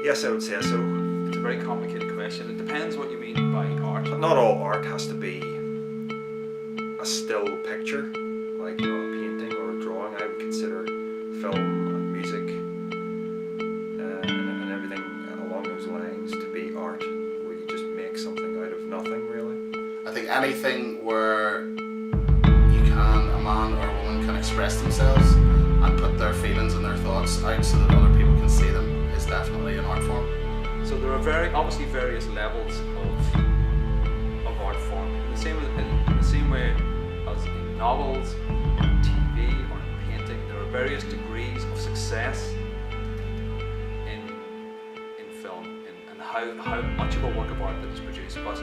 Yes, I would say so. It's a very complicated question. It depends what you mean by art. Not all art has to be a still picture, like a painting or a drawing. I would consider film and music and everything along those lines to be art, where you just make something out of nothing, really. I think anything where a man or a woman can express themselves and put their feelings and their thoughts out so that other people can see them is definitely an art form. So there are obviously various levels of art form. In the same way as in novels, TV, or in painting, there are various degrees of success in film and how much of a work of art that is produced. But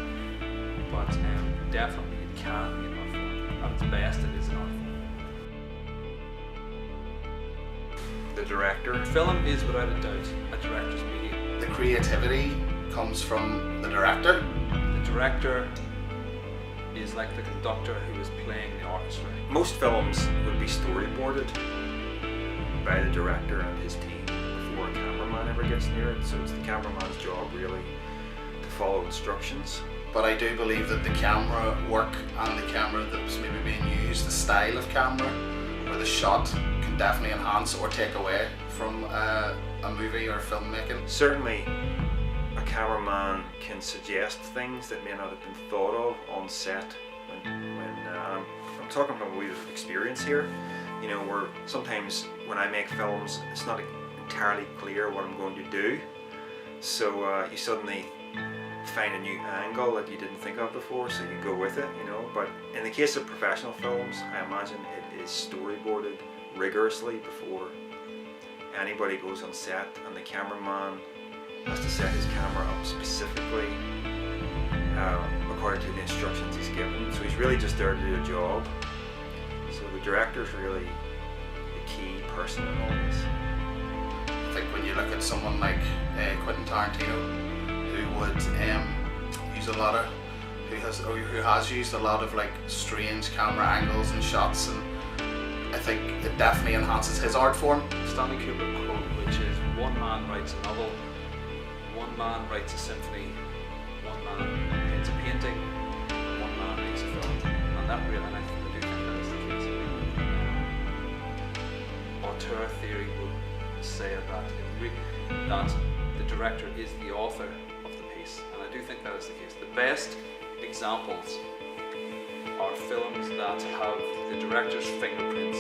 definitely it can be an art form. At its best, it is an art form. The director. Film is without a doubt a director's medium. The creativity comes from the director. The director is like the conductor who is playing the orchestra. Most films would be storyboarded by the director and his team before a cameraman ever gets near it, so it's the cameraman's job really to follow instructions. But I do believe that the camera work and the camera that's maybe being used, the style of camera or the shot, can definitely enhance or take away from a movie or filmmaking. Certainly a cameraman can suggest things that may not have been thought of on set. I'm talking from a way of experience here, where sometimes when I make films it's not entirely clear what I'm going to do, so you suddenly find a new angle that you didn't think of before, so you go with it, but in the case of professional films, I imagine it is storyboarded rigorously before anybody goes on set, and the cameraman has to set his camera up specifically according to the instructions he's given, so he's really just there to do a job. So the director's really the key person in all this. I think when you look at someone like Quentin Tarantino, who would use a lot of, who has used a lot of like strange camera angles and shots, and I think it definitely enhances his art form. Stanley Kubrick quote, which is, one man writes a novel, one man writes a symphony, one man paints a painting, one man makes a film. And that really, and I do think that is the case. Auteur theory would say that the director is the author of the piece, and I do think that is the case. The best examples are films that have the director's fingerprints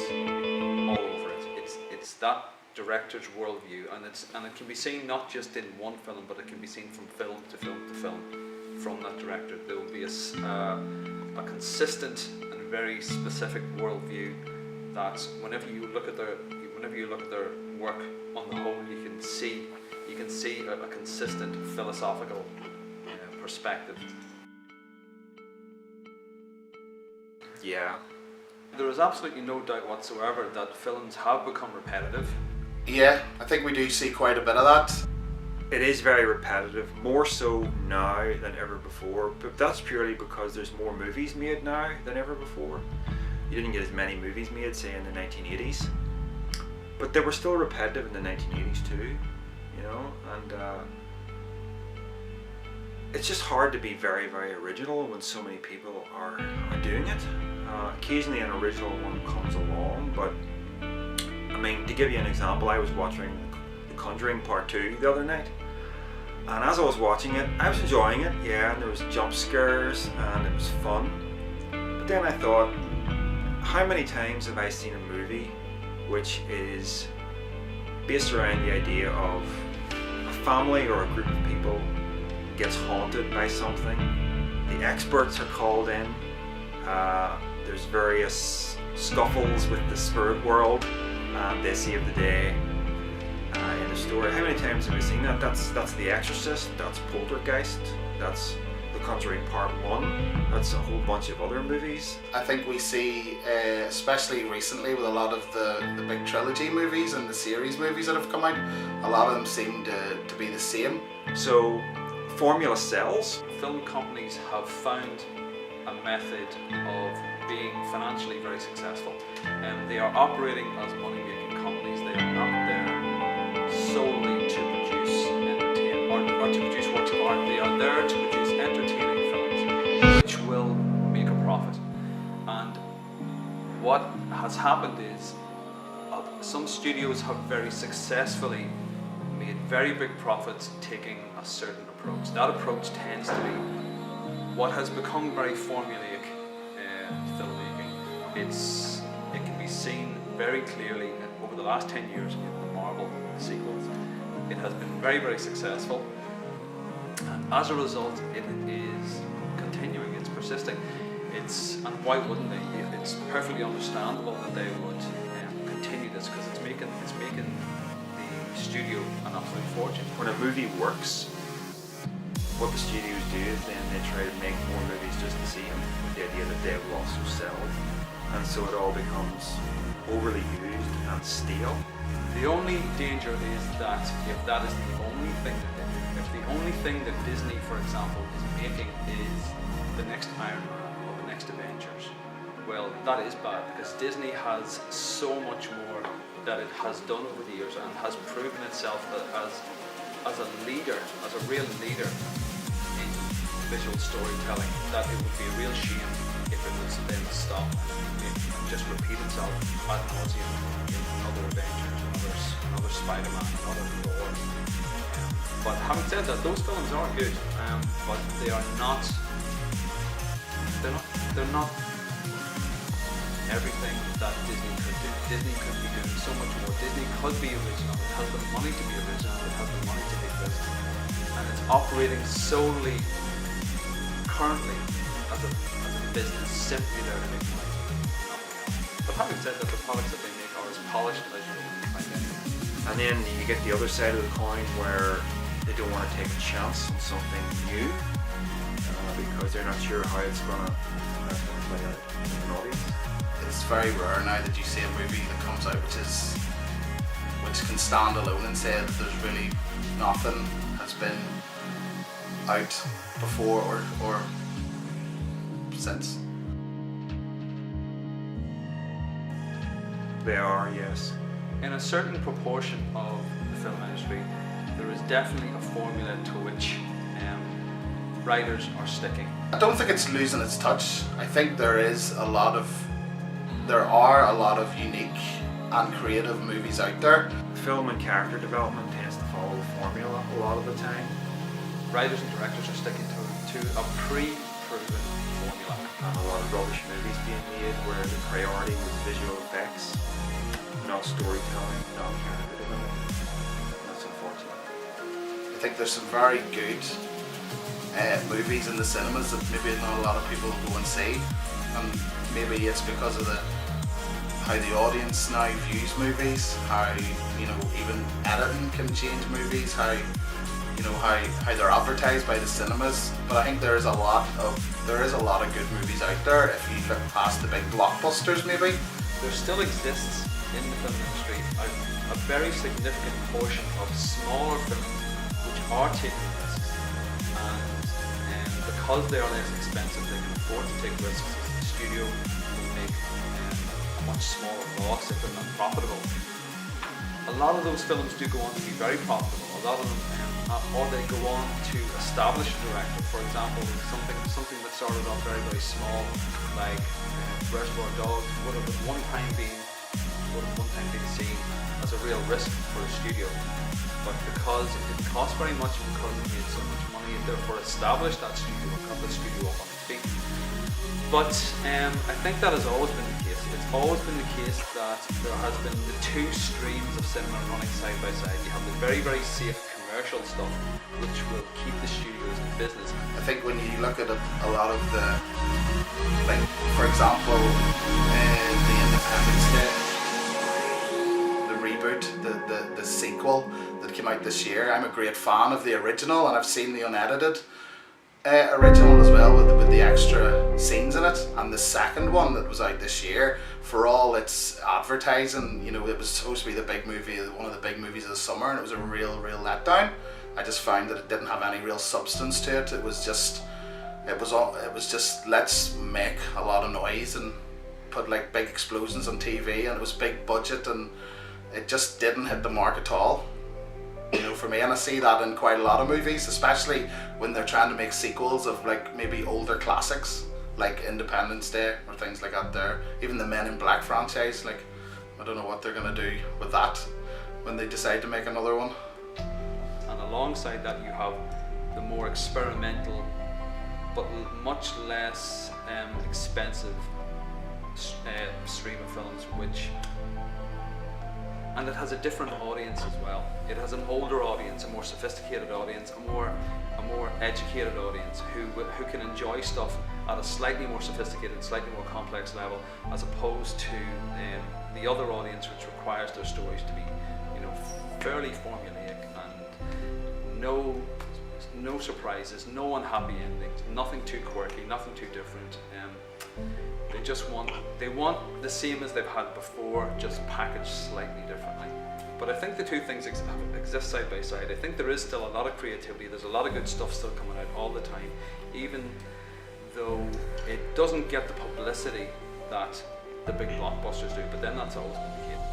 all over it. It's that director's worldview, and it can be seen not just in one film, but it can be seen from film to film to film from that director. There will be a consistent and very specific worldview that whenever you look at their work on the whole, you can see a consistent philosophical perspective. Yeah. There is absolutely no doubt whatsoever that films have become repetitive. Yeah, I think we do see quite a bit of that. It is very repetitive, more so now than ever before, but that's purely because there's more movies made now than ever before. You didn't get as many movies made, say, in the 1980s, but they were still repetitive in the 1980s too, and it's just hard to be very, very original when so many people are doing it. Occasionally an original one comes along, but to give you an example, I was watching The Conjuring Part 2 the other night, and as I was watching it, I was enjoying it, and there was jump scares and it was fun, but then I thought, how many times have I seen a movie which is based around the idea of a family or a group of people gets haunted by something, the experts are called in, there's various scuffles with the spirit world, and they save the day in the story. How many times have we seen that? That's The Exorcist, that's Poltergeist, that's The Conjuring Part 1, that's a whole bunch of other movies. I think we see, especially recently with a lot of the big trilogy movies and the series movies that have come out, a lot of them seem to be the same. So formula sells. Film companies have found a method of being financially very successful, and they are operating as money-making companies. They are not there solely to produce entertainment. to produce entertaining films which will make a profit. And what has happened is some studios have very successfully made very big profits taking a certain approach. That approach tends to be what has become very formulaic filmmaking. It can be seen very clearly over the last 10 years in the Marvel sequels. It has been very, very successful, and as a result it is continuing, it's persisting. And why wouldn't they? It's perfectly understandable that they would continue this, because it's making the studio an absolute fortune. When a movie works, what the studios do is then they try to make more movies just the same, with the idea that they will also sell, and so it all becomes overly used and stale. The only danger is that if that is the only thing if the only thing that Disney, for example, is making is the next Iron Man or the next Avengers, well, that is bad, because Disney has so much more that it has done over the years and has proven itself as a leader, as a real leader in visual storytelling, that it would be a real shame if it was then stop and just repeat itself ad nauseum in another Avengers, another Spider-Man, another Thor. But having said that, those films are good, but they are not. They're not everything that Disney could do. Disney could be doing so much more. Disney could be original. It has the money to be original. It has the money to take risks, and it's operating solely currently as a business simply there to make money. But having said that, the products that they make are as polished as you can find anywhere. And then you get the other side of the coin where they don't want to take a chance on something new because they're not sure how it's gonna play out in an audience. It's very rare now that you see a movie that comes out which can stand alone and say that there's really nothing has been out before or since. They are, yes. In a certain proportion of the film industry, there is definitely a formula to which writers are sticking. I don't think it's losing its touch. I think there are a lot of unique and creative movies out there. Film and character development tends to follow the formula a lot of the time. Writers and directors are sticking to a pre-proven formula. And a lot of rubbish movies being made where the priority was visual effects, not storytelling, not character development. That's unfortunate. I think there's some very good movies in the cinemas that maybe not a lot of people go and see, and maybe it's because of how the audience now views movies, how even editing can change movies, how they're advertised by the cinemas. But I think there is a lot of good movies out there if you look past the big blockbusters. Maybe there still exists in the film industry a very significant portion of smaller films which are taking risks, and because they are less expensive, they can afford to take risks. As the studio will make a much smaller loss if they're not profitable. A lot of those films do go on to be very profitable. A lot of them, or they go on to establish a director. For example, something that started off very, very small, like Reservoir Dogs, would have at one time been seen as a real risk for a studio. But because it didn't cost very much, and because it made so much money, it therefore established that studio and got the studio up on its feet. But I think that has always been the case. It's always been the case that there has been the two streams of cinema running side by side. You have the very, very safe commercial stuff, which will keep the studios in business. I think when you look at a lot of the, like for example, the Independence Day, the reboot, the sequel that came out this year, I'm a great fan of the original, and I've seen the unedited original as well with the extra scenes in it. And the second one that was out this year, for all its advertising, it was supposed to be the big movie, one of the big movies of the summer, and it was a real letdown. I just found that it didn't have any real substance to it. It was just let's make a lot of noise and put like big explosions on TV, and it was big budget, and it just didn't hit the mark at all. You know, for me, and I see that in quite a lot of movies, especially when they're trying to make sequels of like maybe older classics like Independence Day or things like that. There, even the Men in Black franchise, like I don't know what they're gonna do with that when they decide to make another one. And alongside that, you have the more experimental but much less expensive stream of films, and it has a different audience as well. It has an older audience, a more sophisticated audience, a more educated audience who can enjoy stuff at a slightly more sophisticated, slightly more complex level, as opposed to the other audience, which requires their stories to be, you know, fairly formulaic and no surprises, no unhappy endings, nothing too quirky, nothing too different. They want the same as they've had before, just packaged slightly differently. But I think the two things exist side by side. I think there is still a lot of creativity. There's a lot of good stuff still coming out all the time, even though it doesn't get the publicity that the big blockbusters do. But then that's always been the case.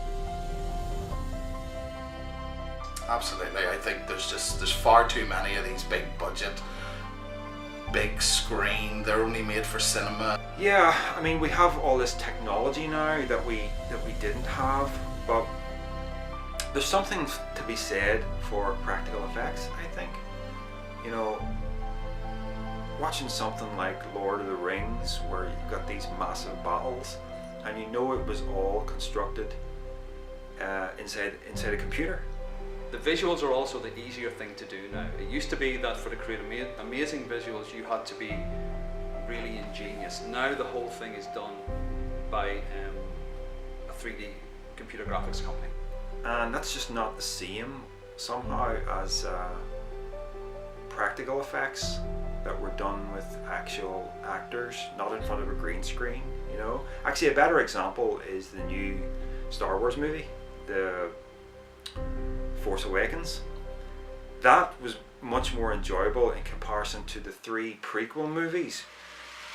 Absolutely, I think there's far too many of these big budget, big screen. They're only made for cinema. Yeah, I mean, we have all this technology now that we didn't have, but there's something to be said for practical effects, I think. You know, watching something like Lord of the Rings, where you've got these massive battles, and you know it was all constructed inside a computer. The visuals are also the easier thing to do now. It used to be that for to create amazing visuals, you had to be really ingenious. Now the whole thing is done by a 3D computer graphics company. And that's just not the same somehow as practical effects that were done with actual actors, not in front of a green screen, you know. Actually, a better example is the new Star Wars movie, the Force Awakens. That was much more enjoyable in comparison to the 3 prequel movies,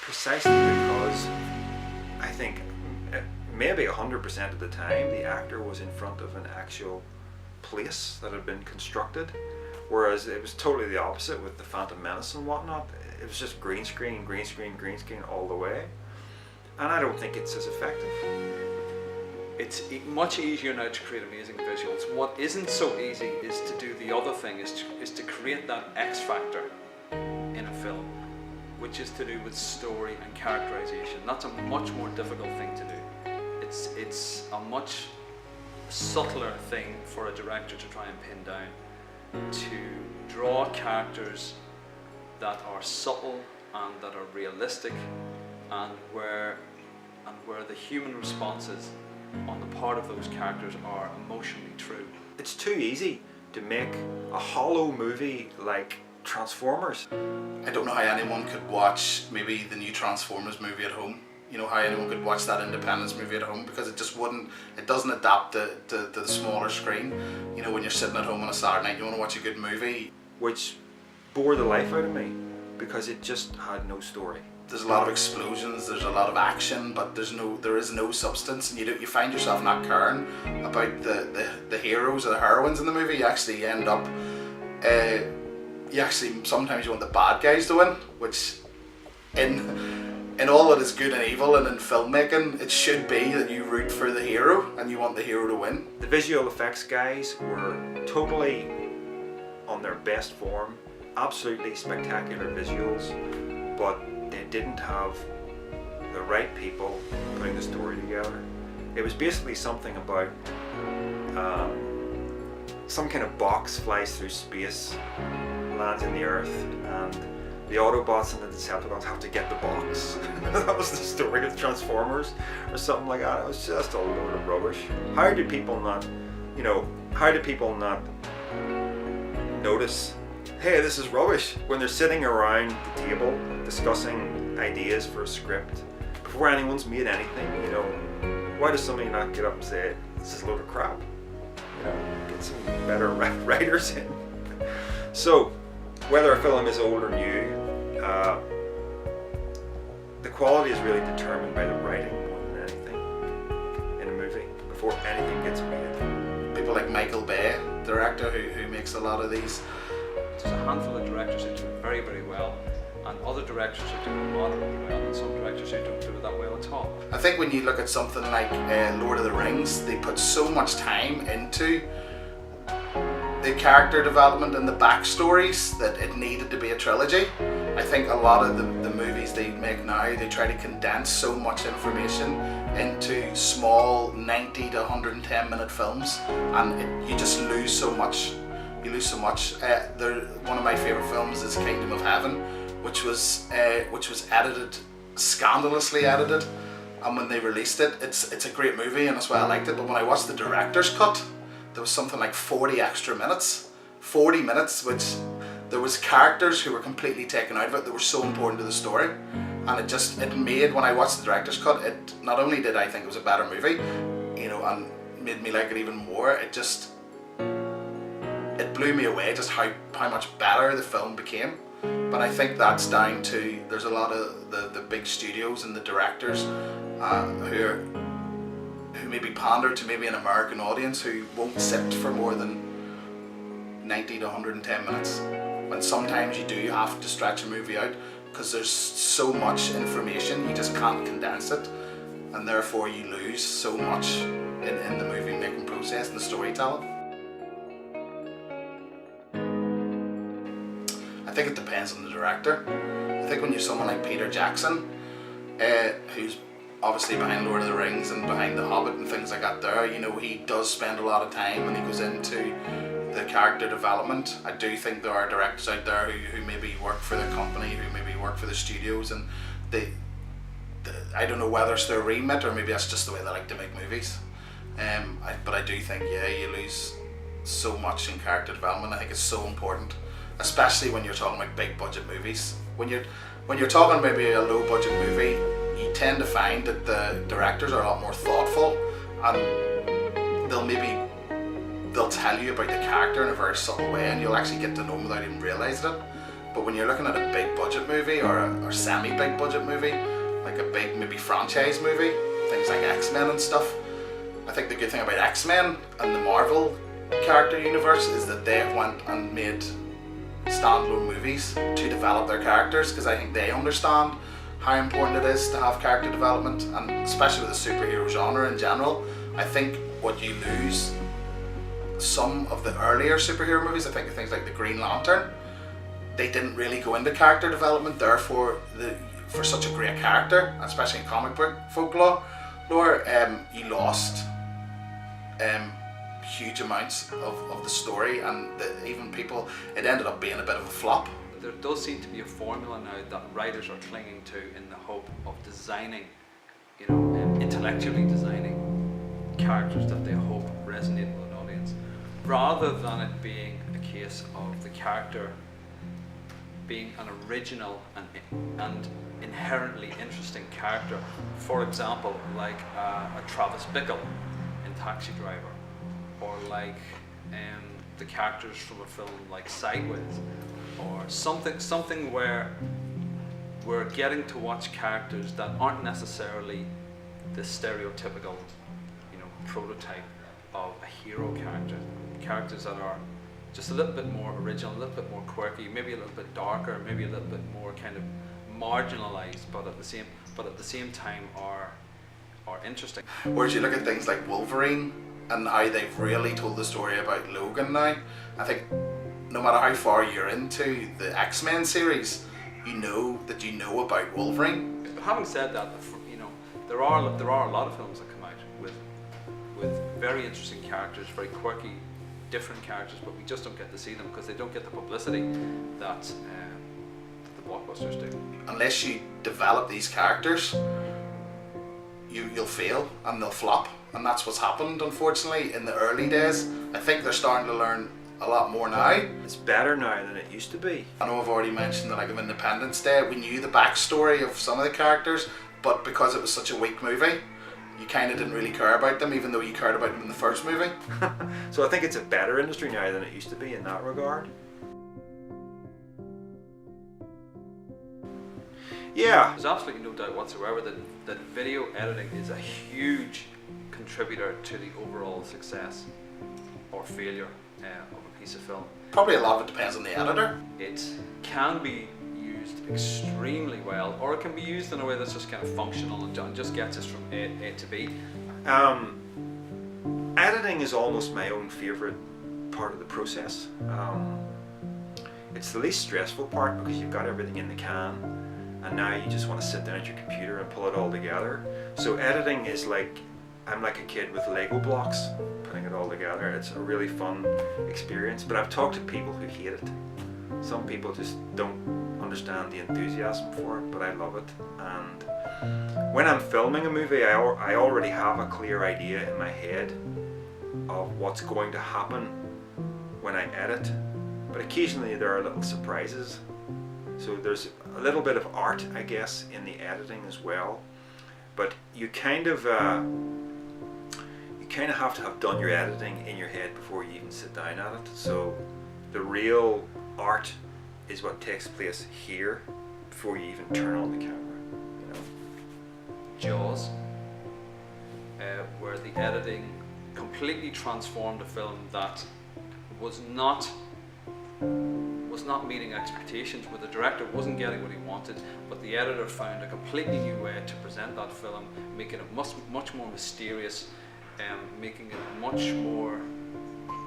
precisely because I think maybe 100% of the time the actor was in front of an actual place that had been constructed, whereas it was totally the opposite with the Phantom Menace and whatnot. It was just green screen all the way, and I don't think it's as effective. It's much easier now to create amazing visuals. What isn't so easy is to do the other thing, is to create that X factor in a film, which is to do with story and characterization. That's a much more difficult thing to do. It's a much subtler thing for a director to try and pin down, to draw characters that are subtle and that are realistic, and where the human responses on the part of those characters are emotionally true. It's too easy to make a hollow movie like Transformers. I don't know how anyone could watch maybe the new Transformers movie at home. You know, how anyone could watch that Independence movie at home, because it just wouldn't, it doesn't adapt to the smaller screen. You know, when you're sitting at home on a Saturday night, you want to watch a good movie. Which bore the life out of me because it just had no story. There's a lot of explosions, there's a lot of action, but there is no substance, and you find yourself not caring about the heroes or the heroines in the movie. You actually end up, sometimes you want the bad guys to win, which in all that is good and evil and in filmmaking, it should be that you root for the hero and you want the hero to win. The visual effects guys were totally on their best form, absolutely spectacular visuals, but they didn't have the right people putting the story together. It was basically something about some kind of box flies through space, lands in the earth, and the Autobots and the Decepticons have to get the box. That was the story of Transformers or something like that. It was just a load of rubbish. How do people not notice, hey, this is rubbish, when they're sitting around the table discussing ideas for a script before anyone's made anything? You know, why does somebody not get up and say, this is a load of crap? You know, get some better writers in. So, whether a film is old or new, the quality is really determined by the writing more than anything in a movie before anything gets made. People like Michael Bay director who makes a lot of these. There's a handful of directors who do it very, very well, and other directors who do it moderately well, and some directors who don't do it that well at all. I think when you look at something like Lord of the Rings, they put so much time into the character development and the backstories that it needed to be a trilogy. I think a lot of the movies they make now, they try to condense so much information into small 90 to 110 minute films, and you just lose so much. You lose so much. One of my favourite films is Kingdom of Heaven, which was edited, scandalously edited, and when they released it, it's a great movie and that's why I liked it. But when I watched the director's cut, there was something like 40 extra minutes, 40 minutes, which there was characters who were completely taken out of it that were so important to the story, and it made, when I watched the director's cut, it not only did I think it was a better movie, and made me like it even more. It blew me away just how much better the film became. But I think that's down to, there's a lot of the big studios and the directors who maybe pander to maybe an American audience who won't sit for more than 90 to 110 minutes. When sometimes you do have to stretch a movie out because there's so much information, you just can't condense it, and therefore you lose so much in the movie making process and the storytelling. I think it depends on the director. I think when you're someone like Peter Jackson, who's obviously behind Lord of the Rings and behind The Hobbit and things like that there, he does spend a lot of time and he goes into the character development. I do think there are directors out there who maybe work for the company, who maybe work for the studios, and I don't know whether it's their remit or maybe that's just the way they like to make movies. But I do think, you lose so much in character development. I think it's so important, especially when you're talking about big budget movies. When you're talking maybe a low budget movie, you tend to find that the directors are a lot more thoughtful, and they'll tell you about the character in a very subtle way, and you'll actually get to know them without even realising it. But when you're looking at a big budget movie or a semi big budget movie, like a big maybe franchise movie, things like X-Men and stuff, I think the good thing about X-Men and the Marvel character universe is that they went and made standalone movies to develop their characters, because I think they understand how important it is to have character development, and especially with the superhero genre in general. I think what you lose, some of the earlier superhero movies, I think of things like the Green Lantern, they didn't really go into character development, therefore for such a great character, especially in comic book folklore, you lost huge amounts of the story, and even people, it ended up being a bit of a flop. There does seem to be a formula now that writers are clinging to in the hope of designing, intellectually designing characters that they hope resonate with an audience, rather than it being a case of the character being an original and inherently interesting character. For example, like a Travis Bickle in Taxi Driver, or like the characters from a film like Sideways, or something where we're getting to watch characters that aren't necessarily the stereotypical, prototype of a hero character. Characters that are just a little bit more original, a little bit more quirky, maybe a little bit darker, maybe a little bit more kind of marginalized, but at the same time are interesting. Whereas you look at things like Wolverine and how they've really told the story about Logan now, I think no matter how far you're into the X-Men series, you know about Wolverine. But having said that, there are a lot of films that come out with very interesting characters, very quirky, different characters, but we just don't get to see them because they don't get the publicity that the blockbusters do. Unless you develop these characters, you'll fail and they'll flop, and that's what's happened unfortunately in the early days. I think they're starting to learn a lot more now. It's better now than it used to be. I know I've already mentioned the like of Independence Day, we knew the backstory of some of the characters, but because it was such a weak movie, you kind of didn't really care about them, even though you cared about them in the first movie. So I think it's a better industry now than it used to be in that regard. Yeah. There's absolutely no doubt whatsoever that video editing is a huge contributor to the overall success or failure of a piece of film. Probably a lot of it depends on the editor. It can be used extremely well, or it can be used in a way that's just kind of functional and just gets us from A to B. Editing is almost my own favourite part of the process. It's the least stressful part because you've got everything in the can, and now you just want to sit down at your computer and pull it all together. So editing is like, I'm like a kid with Lego blocks, putting it all together. It's a really fun experience, but I've talked to people who hate it. Some people just don't understand the enthusiasm for it, but I love it. And when I'm filming a movie, I already have a clear idea in my head of what's going to happen when I edit, but occasionally there are little surprises. So there's a little bit of art, I guess, in the editing as well. But you kind of have to have done your editing in your head before you even sit down at it. So the real art is what takes place here before you even turn on the camera, you know. Jaws, where the editing completely transformed a film that was not meeting expectations, where the director wasn't getting what he wanted, but the editor found a completely new way to present that film, making it much more mysterious, making it much more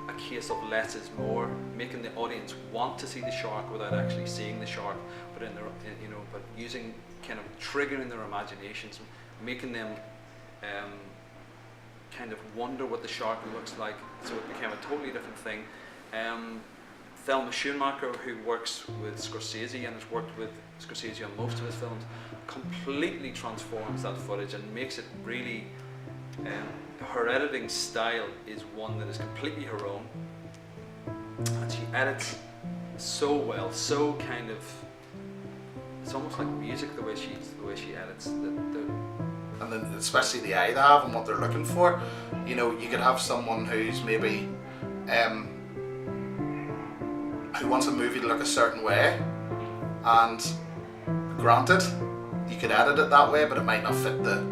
a case of less is more, making the audience want to see the shark without actually seeing the shark, but but using kind of triggering their imaginations, making them kind of wonder what the shark looks like. So it became a totally different thing. Thelma Schoonmaker, who works with Scorsese and has worked with Scorsese on most of his films, completely transforms that footage and makes it really, her editing style is one that is completely her own, and she edits so well, so kind of, it's almost like music the way she edits. And then especially the eye they have and what they're looking for. You know, you could have someone who's maybe who wants a movie to look a certain way, and granted, you could edit it that way, but it might not fit the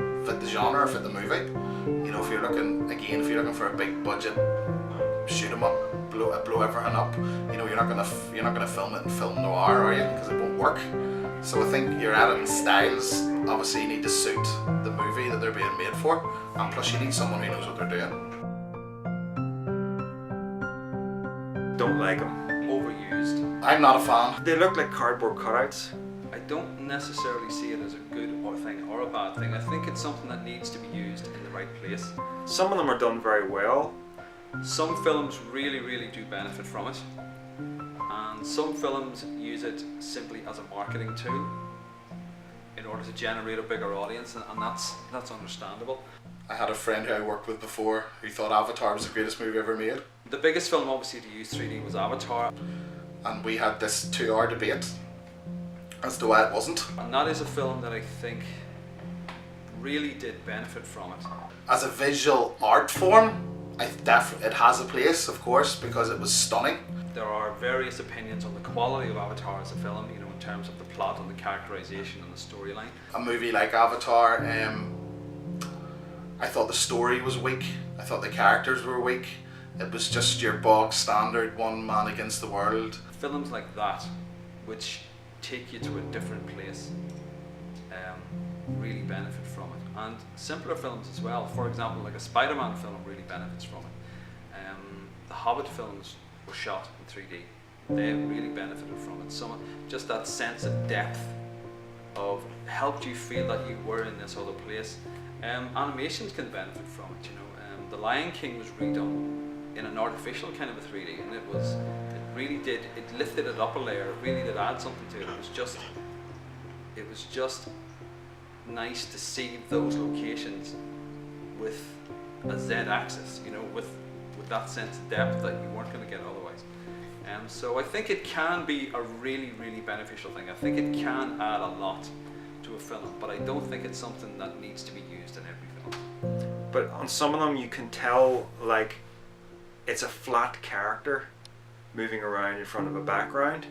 genre or fit the movie. You know, if you're looking for a big budget, shoot 'em up, blow everything up. You know, you're not gonna film it in film noir, are you? Because it won't work. So I think your editing styles obviously need to suit the movie that they're being made for, and plus you need someone who knows what they're doing. Don't like them. Overused. I'm not a fan. They look like cardboard cutouts. I don't necessarily see it as a good thing or a bad thing. I think it's something that needs to be used in the right place. Some of them are done very well. Some films really, really do benefit from it, and some films use it simply as a marketing tool in order to generate a bigger audience, and that's understandable. I had a friend who I worked with before who thought Avatar was the greatest movie ever made. The biggest film obviously to use 3D was Avatar. And we had this 2-hour debate as to why it wasn't. And that is a film that I think really did benefit from it. As a visual art form, it has a place, of course, because it was stunning. There are various opinions on the quality of Avatar as a film, you know, in terms of the plot and the characterization and the storyline. A movie like Avatar, I thought the story was weak. I thought the characters were weak. It was just your bog standard one man against the world. Films like that, which take you to a different place, really benefit from it. And simpler films as well. For example, like a Spider-Man film really benefits from it. The Hobbit films were shot in 3D. They really benefited from it. Just that sense of depth of helped you feel that you were in this other place. Animations can benefit from it, you know. The Lion King was redone in an artificial kind of a 3D, and it lifted it up a layer. It really did add something to it. It was just nice to see those locations with a Z-axis, you know, with that sense of depth that you weren't going to get otherwise. So I think it can be a really, really beneficial thing. I think it can add a lot to a film, but I don't think it's something that needs to be used in every film. But on some of them you can tell, like, it's a flat character moving around in front of a background.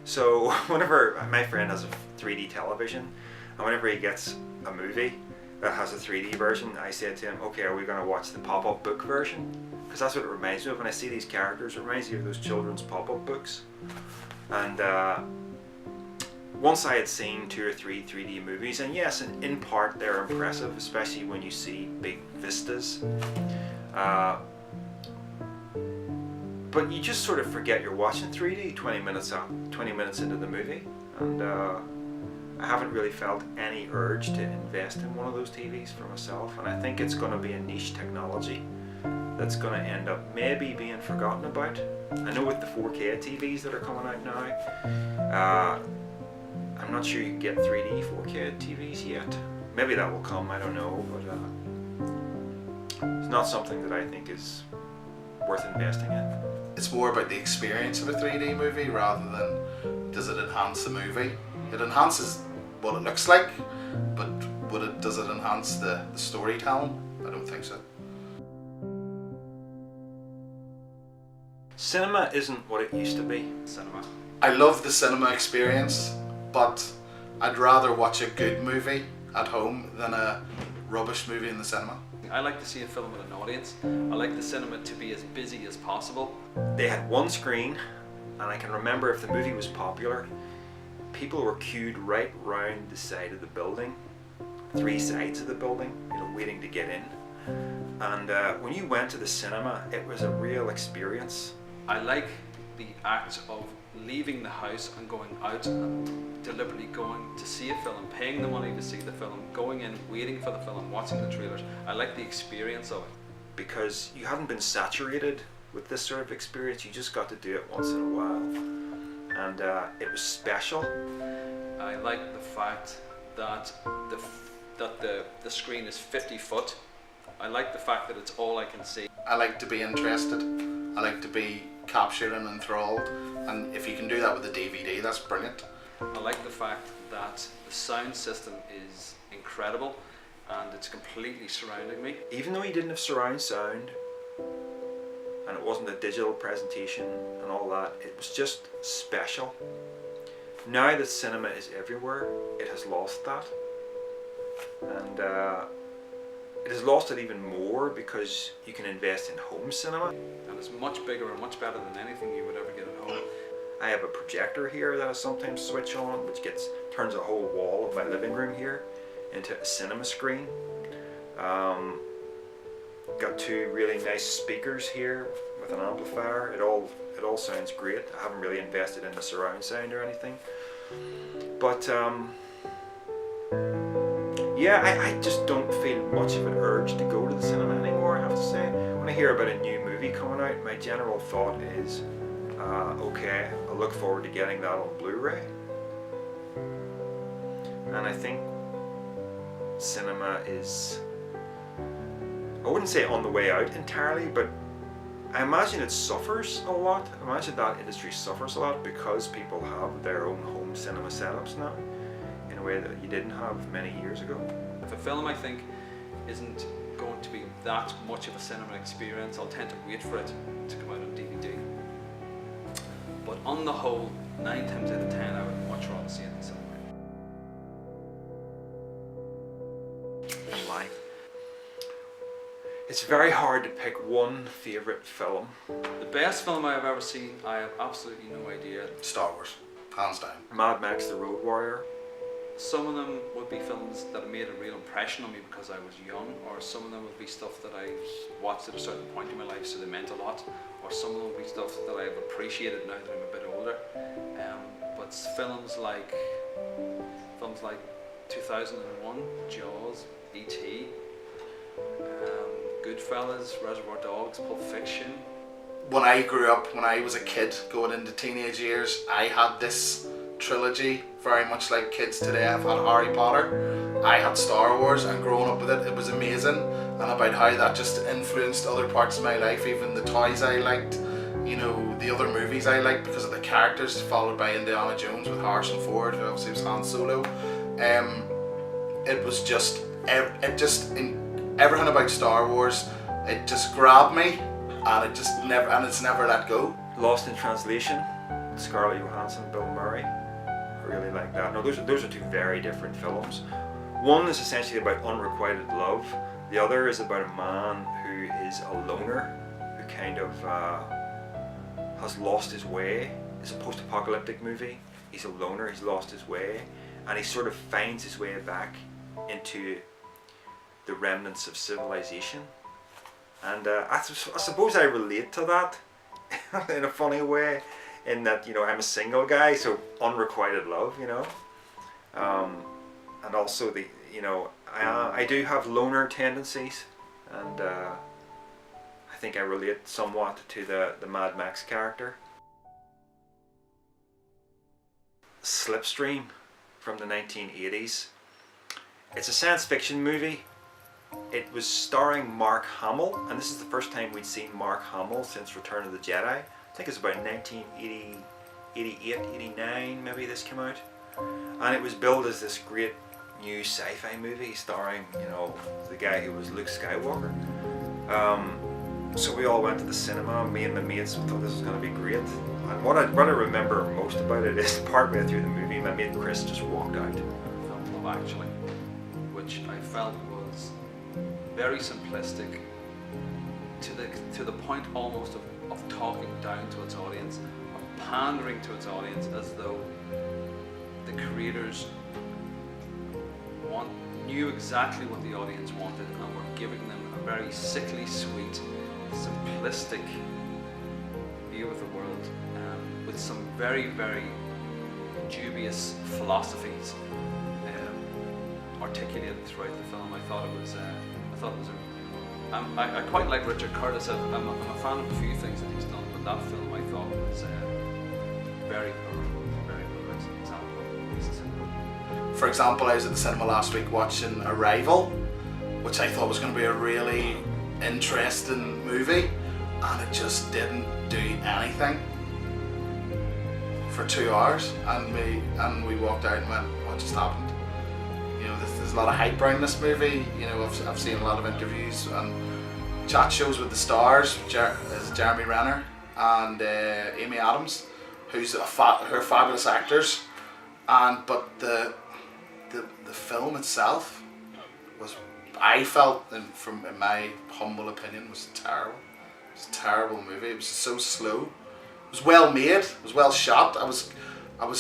So whenever my friend has a 3D television, and whenever he gets a movie that has a 3D version, I say to him, okay, are we going to watch the pop-up book version? because that's what it reminds me of when I see these characters. It reminds me of those children's pop-up books. And once I had seen 2 or 3 3D movies, and yes, in part they're impressive, especially when you see big vistas. But you just sort of forget you're watching 3D 20 minutes into the movie, and I haven't really felt any urge to invest in one of those TVs for myself. And I think it's going to be a niche technology that's going to end up maybe being forgotten about. I know with the 4K TVs that are coming out now, I'm not sure you can get 3D 4K TVs yet. Maybe that will come, I don't know, but it's not something that I think is worth investing in. It's more about the experience of a 3D movie rather than does it enhance the movie. It enhances what it looks like, but does it enhance the storytelling? I don't think so. Cinema isn't what it used to be. Cinema. I love the cinema experience, but I'd rather watch a good movie at home than a rubbish movie in the cinema. I like to see a film with an audience. I like the cinema to be as busy as possible. They had one screen, and I can remember if the movie was popular, people were queued right round the side of the building, 3 sides of the building, waiting to get in. And when you went to the cinema, it was a real experience. I like the act of leaving the house and going out and deliberately going to see a film, paying the money to see the film, going in, waiting for the film, watching the trailers. I like the experience of it. Because you hadn't been saturated with this sort of experience, you just got to do it once in a while. And it was special. I like the fact that the screen is 50 foot. I like the fact that it's all I can see. I like to be interested. I like to be captured and enthralled, and if you can do that with a DVD, that's brilliant. I like the fact that the sound system is incredible and it's completely surrounding me. Even though you didn't have surround sound and it wasn't a digital presentation and all that, it was just special. Now that cinema is everywhere, it has lost that, and it has lost it even more because you can invest in home cinema. And it's much bigger and much better than anything you would ever get at home. I have a projector here that I sometimes switch on, which turns a whole wall of my living room here into a cinema screen. Got 2 really nice speakers here with an amplifier. It all sounds great. I haven't really invested in the surround sound or anything, but yeah, I just don't feel much of an urge to go to the cinema anymore, I have to say. When I hear about a new movie coming out, my general thought is, okay, I'll look forward to getting that on Blu-ray. And I think cinema is, I wouldn't say on the way out entirely, but I imagine it suffers a lot. I imagine that industry suffers a lot because people have their own home cinema setups now, in a way that you didn't have many years ago. If a film, I think, isn't going to be that much of a cinema experience, I'll tend to wait for it to come out on DVD. But on the whole, 9 times out of 10, I would much rather see it in cinema. And why? It's very hard to pick one favourite film. The best film I have ever seen, I have absolutely no idea. Star Wars, hands down. Mad Max The Road Warrior. Some of them would be films that made a real impression on me because I was young, or some of them would be stuff that I watched at a certain point in my life, so they meant a lot, or some of them would be stuff that I've appreciated now that I'm a bit older. But films like 2001, Jaws, E.T., Goodfellas, Reservoir Dogs, Pulp Fiction. When I grew up, when I was a kid going into teenage years, I had this trilogy, very much like kids today. I've had Harry Potter, I had Star Wars, and growing up with it was amazing. And about how that just influenced other parts of my life, even the toys I liked, the other movies I liked because of the characters, followed by Indiana Jones with Harrison Ford, who obviously was Han Solo. It was just, everything about Star Wars, it just grabbed me, and it's never let go. Lost in Translation, Scarlett Johansson, Bill Murray. I really like that. No, those are 2 very different films. One is essentially about unrequited love. The other is about a man who is a loner, who kind of has lost his way. It's a post-apocalyptic movie. He's a loner, he's lost his way, and he sort of finds his way back into the remnants of civilization. And I suppose I relate to that in a funny way, in that, you know, I'm a single guy, so unrequited love, you know. And also you know, I do have loner tendencies, and I think I relate somewhat to the Mad Max character. Slipstream from the 1980s. It's a science fiction movie. It was starring Mark Hamill, and this is the first time we'd seen Mark Hamill since Return of the Jedi. I think it's about 1988, 89 maybe this came out. And it was billed as this great new sci-fi movie starring, you know, the guy who was Luke Skywalker. So we all went to the cinema, me and my mates thought this was going to be great. And what I remember most about it is partway through the movie, my mate Chris just walked out. Film Love Actually, which I felt was very simplistic, to the point almost of talking down to its audience, of pandering to its audience, as though the creators knew exactly what the audience wanted and were giving them a very sickly sweet, simplistic view of the world, with some very, very dubious philosophies articulated throughout the film. I quite like Richard Curtis. I'm a fan of a few things that he's done, but that film I thought was very good example of this cinema. For example, I was at the cinema last week watching Arrival, which I thought was going to be a really interesting movie, and it just didn't do anything for 2 hours, and we walked out and went, what just happened? You know, there's a lot of hype around this movie. You know, I've seen a lot of interviews and chat shows with the stars, Jeremy Renner and Amy Adams, who are fabulous actors, but the film itself was, I felt, in my humble opinion, was terrible. It was a terrible movie. It was so slow. It was well made. It was well shot. I was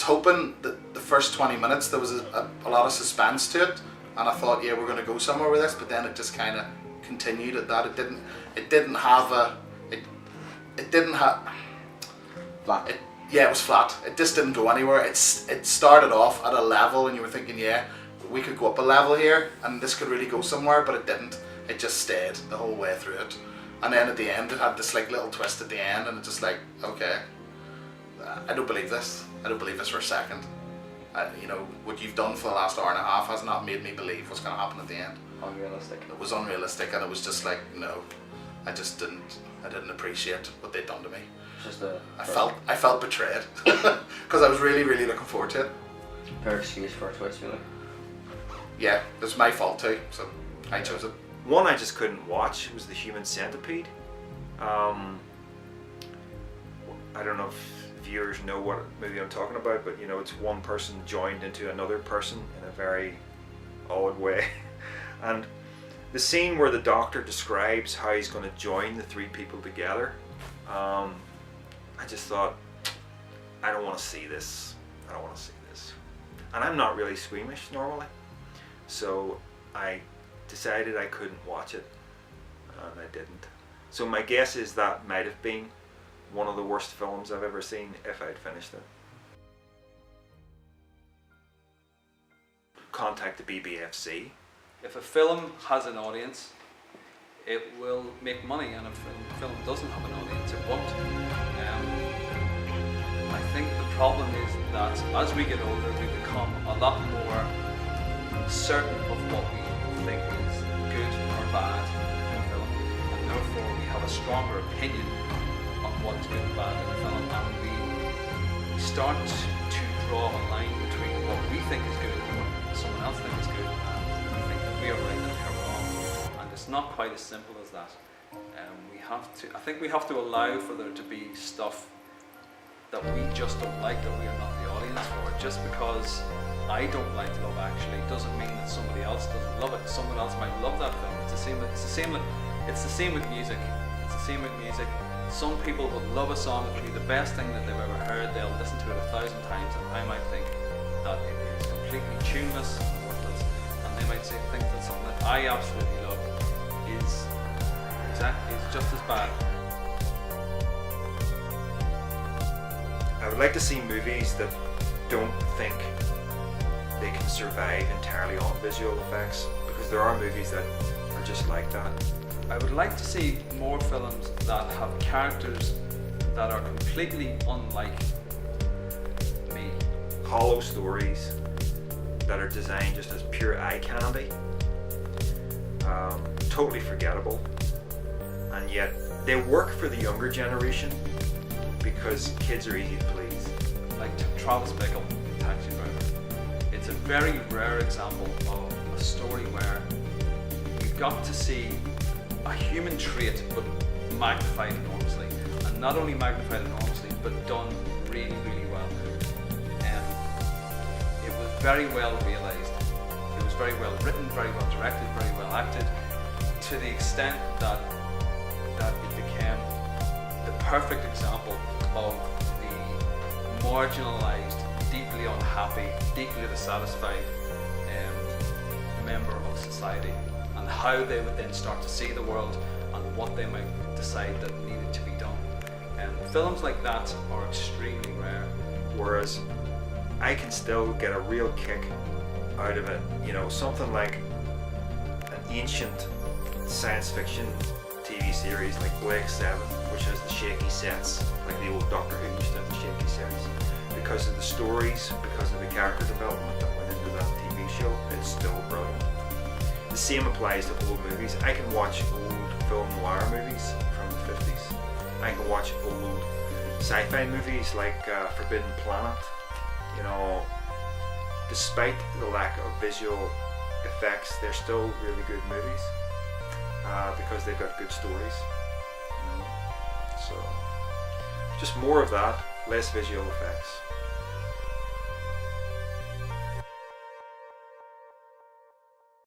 hoping that the first 20 minutes there was a lot of suspense to it, and I thought, yeah, we're going to go somewhere with this. But then it just kind of continued at that. It didn't have. Flat. Yeah, it was flat. It just didn't go anywhere. It started off at a level, and you were thinking, yeah, we could go up a level here, and this could really go somewhere. But it didn't. It just stayed the whole way through it. And then at the end, it had this like little twist at the end, and it's just like, okay, I don't believe this. I don't believe this for a second. You know, what you've done for the last hour and a half has not made me believe what's going to happen at the end. Unrealistic. It was unrealistic, and it was just like, no, I didn't appreciate what they'd done to me. Just I felt betrayed because I was really, really looking forward to it. fair excuse for a twist, really. Yeah, it was my fault too, so I chose it. One I just couldn't watch was The Human Centipede. I don't know if viewers know what movie I'm talking about, but you know, it's one person joined into another person in a very odd way. And the scene where the doctor describes how he's going to join the three people together, I just thought, I don't want to see this. I don't want to see this. And I'm not really squeamish normally, so I decided I couldn't watch it, and I didn't. So my guess is that might have been one of the worst films I've ever seen if I'd finished it. Contact the BBFC. If a film has an audience, it will make money, and if a film doesn't have an audience, it won't. I think the problem is that as we get older, we become a lot more certain of what we think is good or bad in a film, and therefore we have a stronger opinion on what's good and bad in a film, and we start to draw a line between what we think is good and what someone else thinks is good, and we think that we are right and they're wrong, and it's not quite as simple as that. I think we have to allow for there to be stuff that we just don't like, that we are not the audience for. Just because I don't like Love Actually doesn't mean that somebody else doesn't love it. Someone else might love that film. It's the same with music. It's the same with music. Some people will love a song, it'll be the best thing that they've ever heard, they'll listen to it 1,000 times, and I might think that it is completely tuneless and worthless, and they might think that something that I absolutely love is just as bad. I would like to see movies that don't think they can survive entirely on visual effects, because there are movies that are just like that. I would like to see more films that have characters that are completely unlike me. Hollow stories that are designed just as pure eye candy, totally forgettable, and yet they work for the younger generation because kids are easy to please. Like Travis Bickle in Taxi Driver. It's a very rare example of a story where you got to see a human trait but magnified enormously, and not only magnified enormously but done really, really well. It was very well realized, it was very well written, very well directed, very well acted, to the extent that it became the perfect example of the marginalized, deeply unhappy, deeply dissatisfied member of society, and how they would then start to see the world and what they might decide that needed to be done. Films like that are extremely rare. Whereas I can still get a real kick out of it. You know, something like an ancient science fiction TV series like Blake 7, which has the shaky sets, like the old Doctor Who used to have the shaky sets. Because of the stories, because of the character development that went into that TV show, it's still brilliant. The same applies to old movies. I can watch old film noir movies from the 50s. I can watch old sci-fi movies like Forbidden Planet. You know, despite the lack of visual effects, they're still really good movies because they've got good stories. You know? So, just more of that, less visual effects.